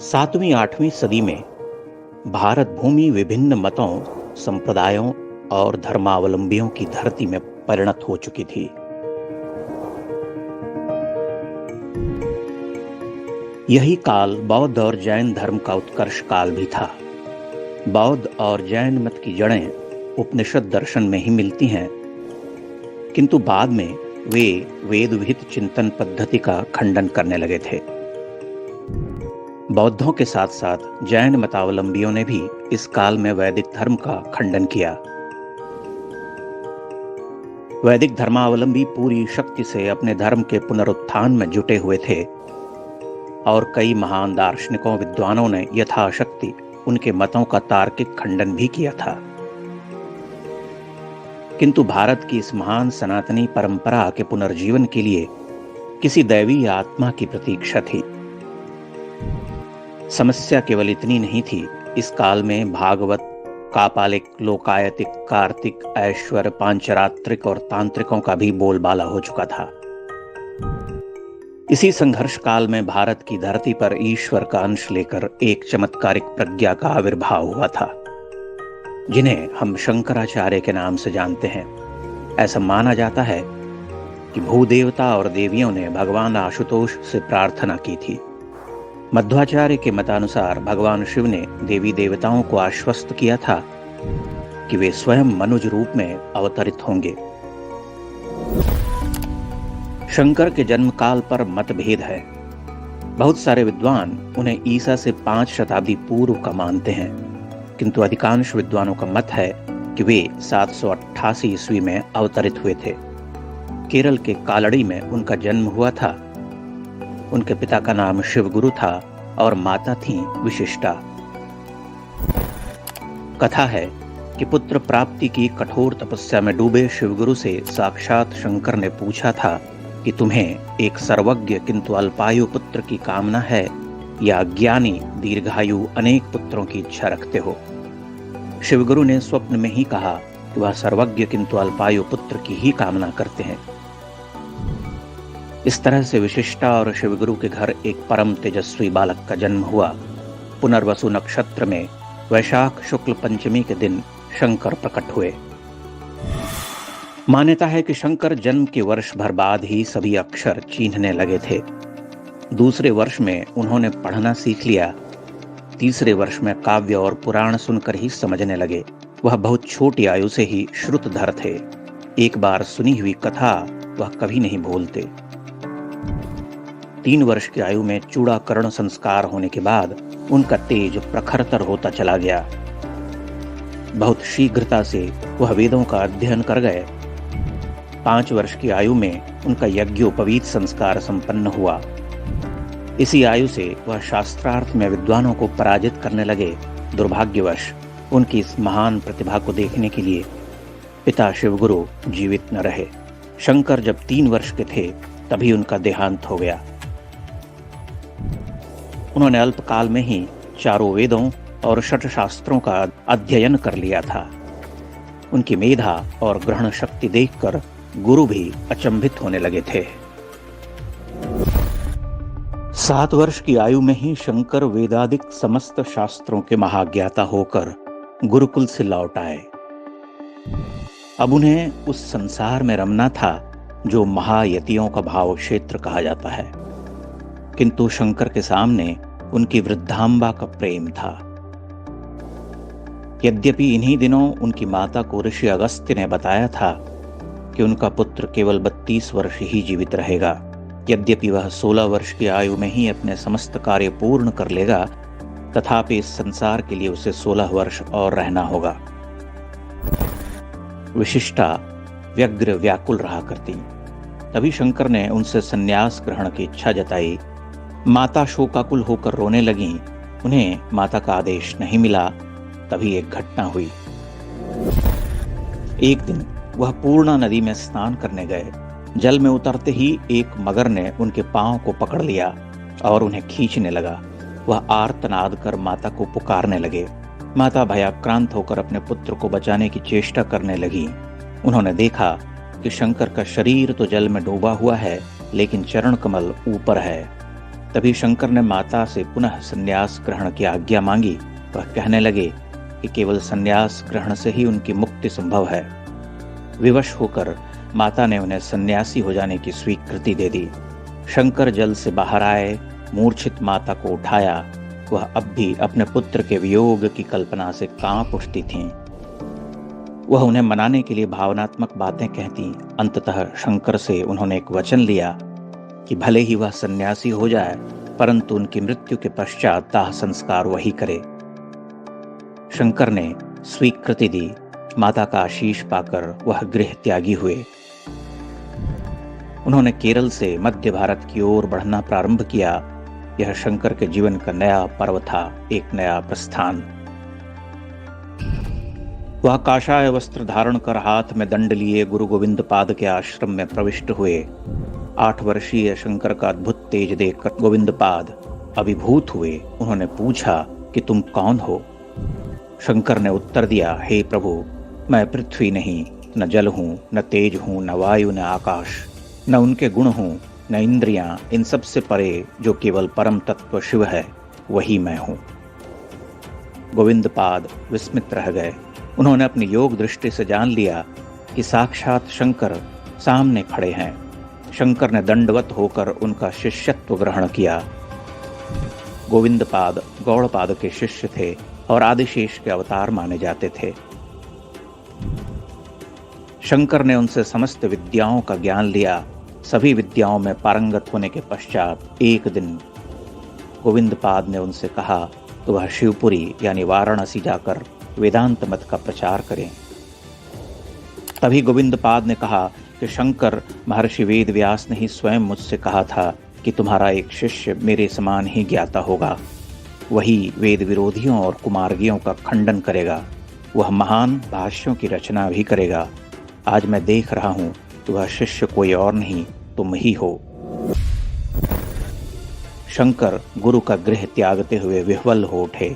सातवीं आठवीं सदी में भारत भूमि विभिन्न मतों, संप्रदायों और धर्मावलंबियों की धरती में परिणत हो चुकी थी। यही काल बौद्ध और जैन धर्म का उत्कर्ष काल भी था। बौद्ध और जैन मत की जड़ें उपनिषद दर्शन में ही मिलती हैं, किंतु बाद में वे वेद विहित चिंतन पद्धति का खंडन करने लगे थे। बौद्धों के साथ साथ जैन मतावलंबियों ने भी इस काल में वैदिक धर्म का खंडन किया। वैदिक धर्मावलंबी पूरी शक्ति से अपने धर्म के पुनरुत्थान में जुटे हुए थे और कई महान दार्शनिकों विद्वानों ने यथाशक्ति उनके मतों का तार्किक खंडन भी किया था। किंतु भारत की इस महान सनातनी परंपरा के पुनर्जीवन के लिए किसी दैवी आत्मा की प्रतीक्षा थी। समस्या केवल इतनी नहीं थी, इस काल में भागवत, कापालिक, लोकायतिक, कार्तिक, ऐश्वर्य, पांचरात्रिक और तांत्रिकों का भी बोलबाला हो चुका था। इसी संघर्ष काल में भारत की धरती पर ईश्वर का अंश लेकर एक चमत्कारिक प्रज्ञा का आविर्भाव हुआ था, जिन्हें हम शंकराचार्य के नाम से जानते हैं। ऐसा माना जाता है कि भूदेवता और देवियों ने भगवान आशुतोष से प्रार्थना की थी। मध्वाचार्य के मतानुसार भगवान शिव ने देवी देवताओं को आश्वस्त किया था कि वे स्वयं मनुज रूप में अवतरित होंगे। शंकर के जन्म काल पर मतभेद है। बहुत सारे विद्वान उन्हें ईसा से 5 शताब्दी पूर्व का मानते हैं, किंतु अधिकांश विद्वानों का मत है कि वे 788 ईस्वी में अवतरित हुए थे। केरल के कालड़ी में उनका जन्म हुआ था। उनके पिता का नाम शिवगुरु था और माता थी विशिष्टा। कथा है कि पुत्र प्राप्ति की कठोर तपस्या में डूबे शिवगुरु से साक्षात शंकर ने पूछा था कि तुम्हें एक सर्वज्ञ किंतु अल्पायु पुत्र की कामना है या ज्ञानी दीर्घायु अनेक पुत्रों की इच्छा रखते हो। शिवगुरु ने स्वप्न में ही कहा कि वह सर्वज्ञ किंतु अल्पायु पुत्र की ही कामना करते हैं। इस तरह से विशिष्टा और शिवगुरु के घर एक परम तेजस्वी बालक का जन्म हुआ। पुनर्वसु नक्षत्र में वैशाख शुक्ल पंचमी के दिन शंकर प्रकट हुए। मान्यता है कि शंकर जन्म के वर्ष भर बाद ही सभी अक्षर चीन्हने लगे थे। दूसरे वर्ष में उन्होंने पढ़ना सीख लिया। तीसरे वर्ष में काव्य और पुराण सुनकर ही समझने लगे। वह बहुत छोटी आयु से ही श्रुतधर थे। एक बार सुनी हुई कथा वह कभी नहीं भूलते। 3 वर्ष की आयु में चूड़ाकरण संस्कार होने के बाद उनका तेज प्रखरतर होता चला गया। बहुत शीघ्रता से वह वेदों का अध्ययन कर गए। 5 वर्ष की आयु में उनका यज्ञोपवीत संस्कार संपन्न हुआ। इसी आयु से वह शास्त्रार्थ में विद्वानों को पराजित करने लगे। दुर्भाग्यवश उनकी इस महान प्रतिभा को देखने के लिए पिता शिवगुरु जीवित न रहे। शंकर जब 3 वर्ष के थे तभी उनका देहांत हो गया। उन्होंने अल्पकाल में ही 4 वेदों और 6 शास्त्रों का अध्ययन कर लिया था। उनकी मेधा और ग्रहण शक्ति देखकर गुरु भी अचंभित होने लगे थे। 7 वर्ष की आयु में ही शंकर वेदादिक समस्त शास्त्रों के महाज्ञाता होकर गुरुकुल से लौट आए। अब उन्हें उस संसार में रमना था जो महायतियों का भाव क्षेत्र कहा जाता है, किंतु शंकर के सामने उनकी वृद्धांबा का प्रेम था। यद्यपि इन्हीं दिनों उनकी माता को ऋषि अगस्त्य ने बताया था कि उनका पुत्र केवल 32 वर्ष ही जीवित रहेगा। यद्यपि वह 16 वर्ष की आयु में ही अपने समस्त कार्य पूर्ण कर लेगा, तथापि इस संसार के लिए उसे 16 वर्ष और रहना होगा। विशिष्टा व्यग्र व्याकुल रहा करती। तभी शंकर ने उनसे संन्यास ग्रहण की इच्छा जताई। माता शोकाकुल होकर रोने लगीं। उन्हें माता का आदेश नहीं मिला। तभी एक घटना हुई। एक दिन वह पूर्णा नदी में स्नान करने गए। जल में उतरते ही एक मगर ने उनके पांव को पकड़ लिया और उन्हें खींचने लगा। वह आर्तनाद कर माता को पुकारने लगे। माता भयाक्रांत होकर अपने पुत्र को बचाने की चेष्टा करने लगी। उन्होंने देखा कि शंकर का शरीर तो जल में डूबा हुआ है, लेकिन चरण कमल ऊपर है। तभी शंकर ने माता से पुनः संन्यास ग्रहण की आज्ञा मांगी। वह कहने लगे कि केवल संन्यास ग्रहण से ही उनकी मुक्ति संभव है। विवश होकर माता ने उन्हें सन्यासी हो जाने की स्वीकृति दे दी। शंकर जल से बाहर आए, मूर्छित माता को उठाया। वह अब भी अपने पुत्र के वियोग की कल्पना से कांप उठती थीं। वह उन्हें मनाने के लिए भावनात्मक बातें कहती। अंततः शंकर से उन्होंने एक वचन लिया कि भले ही वह सन्यासी हो जाए, परंतु उनकी मृत्यु के पश्चात दाह संस्कार वही करे। शंकर ने स्वीकृति दी। माता का आशीष पाकर वह गृह त्यागी हुए। उन्होंने केरल से मध्य भारत की ओर बढ़ना प्रारंभ किया। यह शंकर के जीवन का नया पर्व था, एक नया प्रस्थान। वह काषाय वस्त्र धारण कर हाथ में दंड लिए गुरु गोविंद पाद के आश्रम में प्रविष्ट हुए। 8 वर्षीय शंकर का अद्भुत तेज देखकर गोविंद पाद अभिभूत हुए। उन्होंने पूछा कि तुम कौन हो? शंकर ने उत्तर दिया, हे प्रभु, मैं पृथ्वी नहीं, न जल हूँ, न तेज हूँ, न वायु, न आकाश, न उनके गुण हूँ, न इंद्रियां, इन सब से परे जो केवल परम तत्व शिव है, वही मैं हूँ। गोविंद पाद विस्मित रह गए। उन्होंने अपनी योग दृष्टि से जान लिया कि साक्षात शंकर सामने खड़े हैं। शंकर ने दंडवत होकर उनका शिष्यत्व ग्रहण किया। गोविंद पाद गौड़पाद के शिष्य थे और आदिशेष के अवतार माने जाते थे। शंकर ने उनसे समस्त विद्याओं का ज्ञान लिया। सभी विद्याओं में पारंगत होने के पश्चात एक दिन गोविंद पाद ने उनसे कहा कि वह शिवपुरी यानी वाराणसी जाकर वेदांत मत का प्रचार करें। तभी गोविंद पाद ने कहा कि शंकर महर्षि वेद व्यास ने ही स्वयं मुझसे कहा था कि तुम्हारा एक शिष्य मेरे समान ही ज्ञाता होगा। वही वेद विरोधियों और कुमार्गियों का खंडन करेगा। वह महान भाष्यों की रचना भी करेगा। आज मैं देख रहा हूं कि वह शिष्य कोई और नहीं, तुम ही हो। शंकर गुरु का गृह त्यागते हुए विह्वल हो उठे।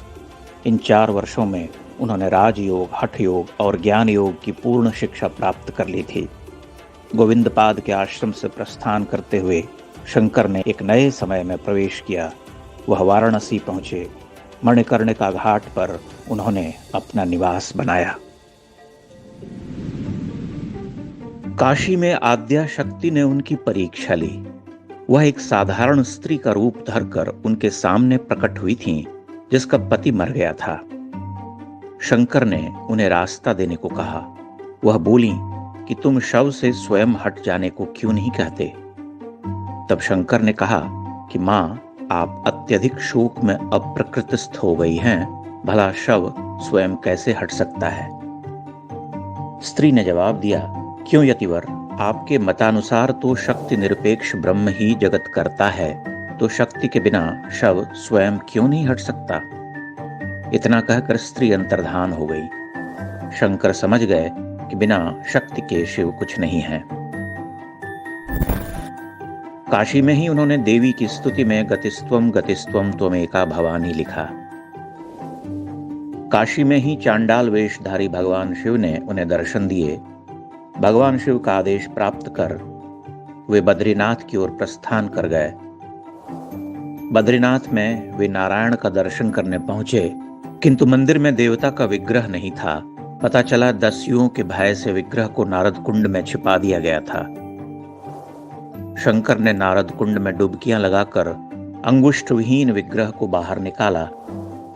इन 4 वर्षों में उन्होंने राजयोग, हठ योग और ज्ञान योग की पूर्ण शिक्षा प्राप्त कर ली थी। गोविंद पाद के आश्रम से प्रस्थान करते हुए शंकर ने एक नए समय में प्रवेश किया। वह वाराणसी पहुंचे। मणिकर्णिका घाट पर उन्होंने अपना निवास बनाया। काशी में आद्या शक्ति ने उनकी परीक्षा ली। वह एक साधारण स्त्री का रूप धरकर उनके सामने प्रकट हुई थीं, जिसका पति मर गया था। शंकर ने उन्हें रास्ता देने को कहा। वह बोली कि तुम शव से स्वयं हट जाने को क्यों नहीं कहते? तब शंकर ने कहा कि मां, आप अत्यधिक शोक में अप्रकृतिस्थ हो गई हैं, भला शव स्वयं कैसे हट सकता है? स्त्री ने जवाब दिया, क्यों यतिवर, आपके मतानुसार तो शक्ति निरपेक्ष ब्रह्म ही जगत करता है, तो शक्ति के बिना शव स्वयं क्यों नहीं हट सकता? इतना कहकर स्त्री अंतर्धान हो गई। शंकर समझ गए कि बिना शक्ति के शिव कुछ नहीं है। काशी में ही उन्होंने देवी की स्तुति में गतिस्त्वम गतिस्त्वम त्वमेका भवानी लिखा। काशी में ही चांडाल वेशधारी भगवान शिव ने उन्हें दर्शन दिए। भगवान शिव का आदेश प्राप्त कर वे बद्रीनाथ की ओर प्रस्थान कर गए। बद्रीनाथ में वे नारायण का दर्शन करने पहुंचे, किंतु मंदिर में देवता का विग्रह नहीं था। पता चला दस्युओं के भय से विग्रह को नारद कुंड में छिपा दिया गया था। शंकर ने नारद कुंड में डुबकियां लगाकर अंगुष्ठ विहीन विग्रह को बाहर निकाला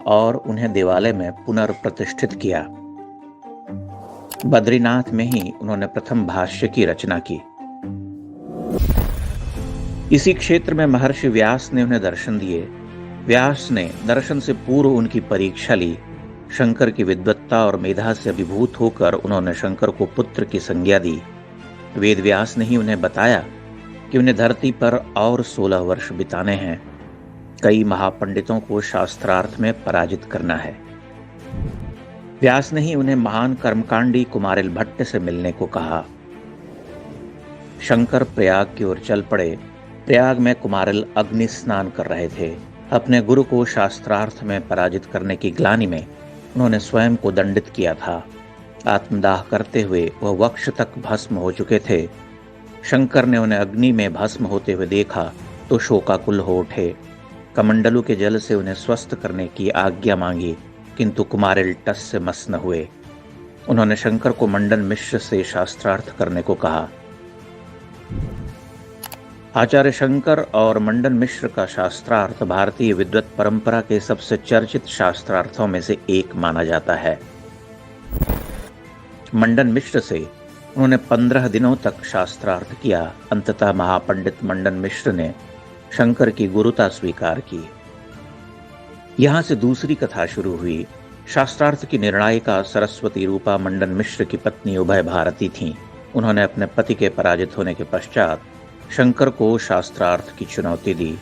और उन्हें देवालय में पुनर्प्रतिष्ठित किया। बद्रीनाथ में ही उन्होंने प्रथम भाष्य की रचना की। इसी क्षेत्र में महर्षि व्यास ने उन्हें दर्शन दिए। व्यास ने दर्शन से पूर्व उनकी परीक्षा ली। शंकर की विद्वत्ता और मेधा से अभिभूत होकर उन्होंने शंकर को पुत्र की संज्ञा दी। वेद व्यास ने ही उन्हें बताया कि उन्हें धरती पर और 16 वर्ष बिताने हैं। कई महापंडितों को शास्त्रार्थ में पराजित करना है। व्यास ने ही उन्हें महान कर्मकांडी कुमारिल भट्ट से मिलने को कहा। शंकर प्रयाग की ओर चल पड़े। प्रयाग में कुमारिल अग्नि स्नान कर रहे थे। अपने गुरु को शास्त्रार्थ में पराजित करने की ग्लानि में उन्होंने स्वयं को दंडित किया था। आत्मदाह करते हुए वह वक्ष तक भस्म हो चुके थे। शंकर ने उन्हें अग्नि में भस्म होते हुए देखा तो शोकाकुल हो उठे। कमंडलू के जल से उन्हें स्वस्थ करने की आज्ञा मांगी, किंतु कुमारिल टस से मस न हुए। उन्होंने शंकर को मंडन मिश्र से शास्त्रार्थ करने को कहा। आचार्य शंकर और मंडन मिश्र का शास्त्रार्थ भारतीय विद्वत परंपरा के सबसे चर्चित शास्त्रार्थों में से एक माना जाता है। मंडन मिश्र से उन्होंने 15 दिनों तक शास्त्रार्थ किया। अंततः महापंडित मंडन मिश्र ने शंकर की गुरुता स्वीकार की। यहां से दूसरी कथा शुरू हुई। शास्त्रार्थ की निर्णायिका सरस्वती रूपा मंडन मिश्र की पत्नी उभय भारती थीं। उन्होंने अपने पति के पराजित होने के पश्चात शंकर को शास्त्रार्थ की चुनौती दी।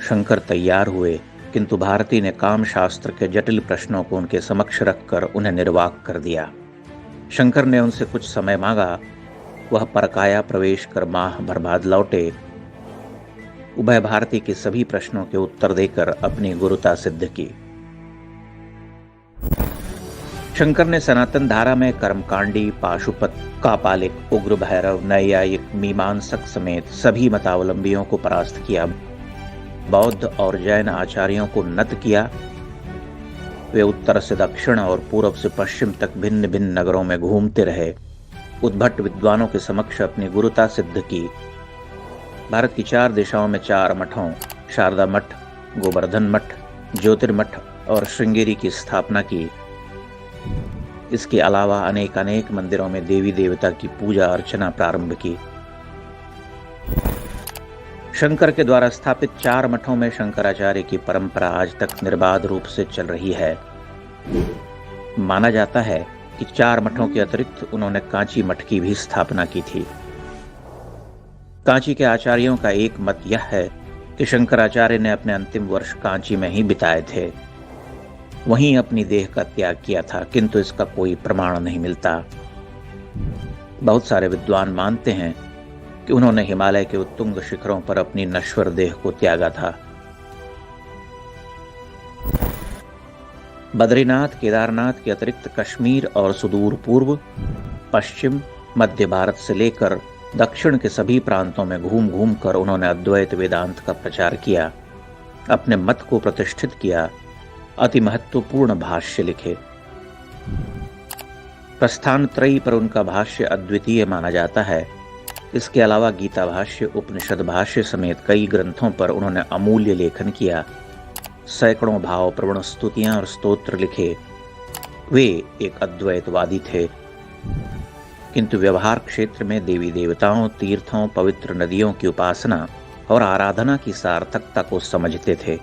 शंकर तैयार हुए, किंतु भारती ने काम शास्त्र के जटिल प्रश्नों को उनके समक्ष रखकर उन्हें निर्वाक कर दिया। शंकर ने उनसे कुछ समय मांगा। वह परकाया प्रवेश कर माह भर बाद लौटे। उभय भारती के सभी प्रश्नों के उत्तर देकर अपनी गुरुता सिद्ध की। शंकर ने सनातन धारा में कर्मकांडी, पाशुपत, कापालिक, उग्र भैरव, नैयायिक, मीमांसक समेत सभी मतावलंबियों को परास्त किया। बौद्ध और जैन आचार्यों को नत किया। वे उत्तर से दक्षिण और पूर्व से पश्चिम तक भिन्न भिन्न नगरों में घूमते रहे। उद्भट विद्वानों के समक्ष अपनी गुरुता सिद्ध की। भारत की 4 दिशाओं में 4 मठों शारदा मठ, गोवर्धन मठ, ज्योतिर्मठ और श्रृंगेरी की स्थापना की। इसके अलावा अनेक मंदिरों में देवी देवता की पूजा अर्चना प्रारंभ की। शंकर के द्वारा स्थापित 4 मठों में शंकराचार्य की परंपरा आज तक निर्बाध रूप से चल रही है। माना जाता है कि 4 मठों के अतिरिक्त उन्होंने कांची मठ की भी स्थापना की थी। कांची के आचार्यों का एक मत यह है कि शंकराचार्य ने अपने अंतिम वर्ष कांची में ही बिताए थे, वहीं अपनी देह का त्याग किया था, किंतु इसका कोई प्रमाण नहीं मिलता। बहुत सारे विद्वान मानते हैं कि उन्होंने हिमालय के उत्तुंग शिखरों पर अपनी नश्वर देह को त्यागा था। बद्रीनाथ, केदारनाथ के अतिरिक्त कश्मीर और सुदूर पूर्व, पश्चिम, मध्य भारत से लेकर दक्षिण के सभी प्रांतों में घूम घूम कर उन्होंने अद्वैत वेदांत का प्रचार किया, अपने मत को प्रतिष्ठित किया, अति महत्वपूर्ण भाष्य लिखे। प्रस्थान त्रयी पर उनका भाष्य अद्वितीय माना जाता है। इसके अलावा गीता भाष्य, उपनिषद भाष्य समेत कई ग्रंथों पर उन्होंने अमूल्य लेखन किया। सैकड़ों भाव प्रवण स्तुतियां और स्तोत्र लिखे। वे एक अद्वैतवादी थे, किंतु व्यवहार क्षेत्र में देवी देवताओं, तीर्थों, पवित्र नदियों की उपासना और आराधना की सार्थकता को समझते थे।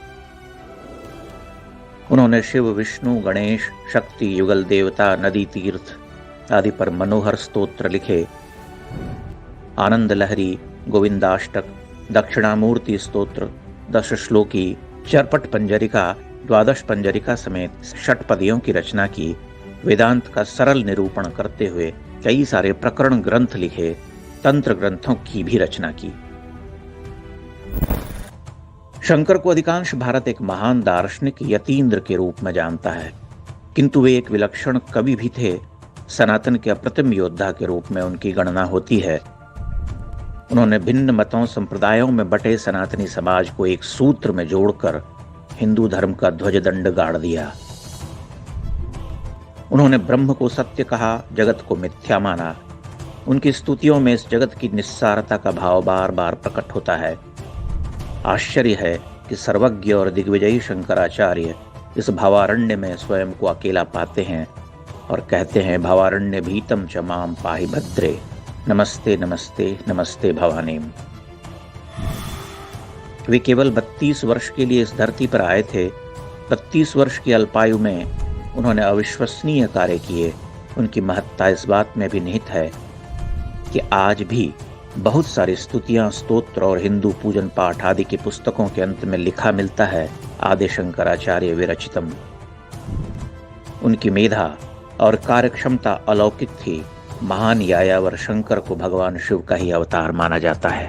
उन्होंने शिव, विष्णु, गणेश, शक्ति, युगल देवता, नदी, तीर्थ आदि पर मनोहर स्तोत्र लिखे। आनंद लहरी, गोविंदाष्टक, दक्षिणामूर्ति स्तोत्र, 10 श्लोकी, चरपट पंजरिका, 12 पंजरिका समेत षटपदियों की रचना की। वेदांत का सरल निरूपण करते हुए कई सारे प्रकरण ग्रंथ लिखे। तंत्र ग्रंथों की भी रचना की। शंकर को अधिकांश भारत एक महान दार्शनिक यतीन्द्र के रूप में जानता है, किंतु वे एक विलक्षण कवि भी थे। सनातन के अप्रतिम योद्धा के रूप में उनकी गणना होती है। उन्होंने भिन्न मतों, संप्रदायों में बटे सनातनी समाज को एक सूत्र में जोड़कर हिंदू धर्म का ध्वजदंड गाड़ दिया। उन्होंने ब्रह्म को सत्य कहा, जगत को मिथ्या माना। उनकी स्तुतियों में इस जगत की निस्सारता का भाव बार बार प्रकट होता है। आश्चर्य है कि सर्वज्ञ और दिग्विजयी शंकराचार्य इस भावारण्य में स्वयं को अकेला पाते हैं और कहते हैं, भावारण्य भीतम च माम पाहि भद्रे, नमस्ते नमस्ते नमस्ते भवानीम। वे केवल 32 वर्ष के लिए इस धरती पर आए थे। 32 वर्ष की अल्पायु में उन्होंने अविश्वसनीय कार्य किए। उनकी महत्ता इस बात में भी निहित है कि आज भी बहुत सारी स्तुतियां, स्तोत्र और हिंदू पूजन पाठ आदि की पुस्तकों के अंत में लिखा मिलता है, आदि शंकराचार्य विरचितम। उनकी मेधा और कार्यक्षमता अलौकिक थी। महान यायावर शंकर को भगवान शिव का ही अवतार माना जाता है।